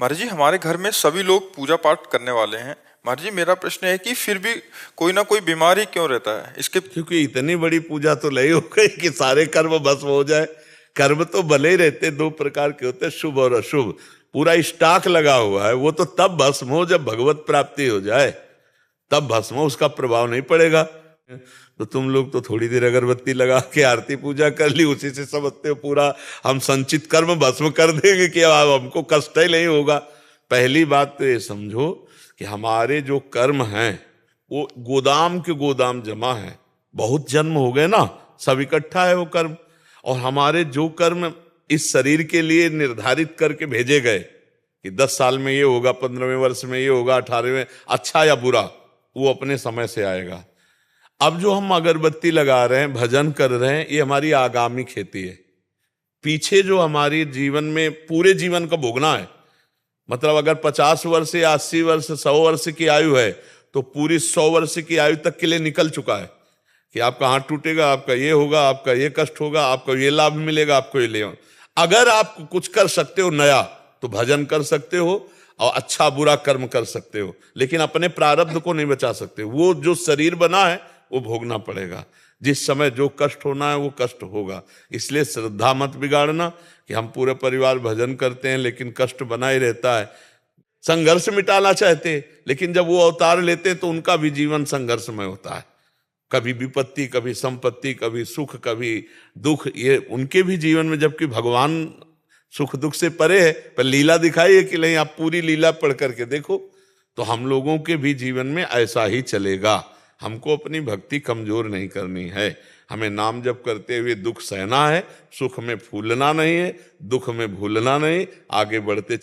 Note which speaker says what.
Speaker 1: महाराज जी, हमारे घर में सभी लोग पूजा पाठ करने वाले हैं। महाराज जी, मेरा प्रश्न है कि फिर भी कोई ना कोई बीमारी क्यों रहता है इसके।
Speaker 2: क्योंकि इतनी बड़ी पूजा तो नहीं हो गई कि सारे कर्म भस्म हो जाए। कर्म तो भले ही रहते, दो प्रकार के होते, शुभ और अशुभ। पूरा स्टॉक लगा हुआ है, वो तो तब भस्म हो जब भगवत प्राप्ति हो जाए, तब भस्म हो, उसका प्रभाव नहीं पड़ेगा। तो तुम लोग तो थोड़ी देर अगरबत्ती लगा के आरती पूजा कर ली, उसी से समझते हो पूरा हम संचित कर्म भस्म कर देंगे कि अब हमको कष्ट ही नहीं होगा। पहली बात तो ये समझो कि हमारे जो कर्म हैं वो गोदाम के गोदाम जमा है। बहुत जन्म हो गए ना, सब इकट्ठा है वो कर्म। और हमारे जो कर्म इस शरीर के लिए निर्धारित करके भेजे गए कि 10 साल में ये होगा, 15वें वर्ष में ये होगा, 18वें, अच्छा या बुरा, वो अपने समय से आएगा। अब जो हम अगरबत्ती लगा रहे हैं, भजन कर रहे हैं, ये हमारी आगामी खेती है। पीछे जो हमारी जीवन में पूरे जीवन का भोगना है, मतलब अगर 50 वर्ष या 80 वर्ष 100 वर्ष की आयु है तो पूरी 100 वर्ष की आयु तक के लिए निकल चुका है कि आपका हाथ टूटेगा, आपका ये होगा, आपका ये कष्ट होगा, आपको ये लाभ मिलेगा, आपको ये ले। अगर आप कुछ कर सकते हो नया तो भजन कर सकते हो और अच्छा बुरा कर्म कर सकते हो, लेकिन अपने प्रारब्ध को नहीं बचा सकते। वो जो शरीर बना है वो भोगना पड़ेगा। जिस समय जो कष्ट होना है वो कष्ट होगा। इसलिए श्रद्धा मत बिगाड़ना कि हम पूरे परिवार भजन करते हैं लेकिन कष्ट बना ही रहता है। संघर्ष मिटाना चाहते, लेकिन जब वो अवतार लेते तो उनका भी जीवन संघर्षमय होता है। कभी विपत्ति, कभी संपत्ति, कभी सुख, कभी दुख, ये उनके भी जीवन में। जबकि भगवान सुख दुख से परे है, पर लीला दिखाई है कि नहीं, आप पूरी लीला पढ़ करके देखो। तो हम लोगों के भी जीवन में ऐसा ही चलेगा। हमको अपनी भक्ति कमजोर नहीं करनी है। हमें नाम जप करते हुए दुख सहना है, सुख में फूलना नहीं है, दुख में भूलना नहीं, आगे बढ़ते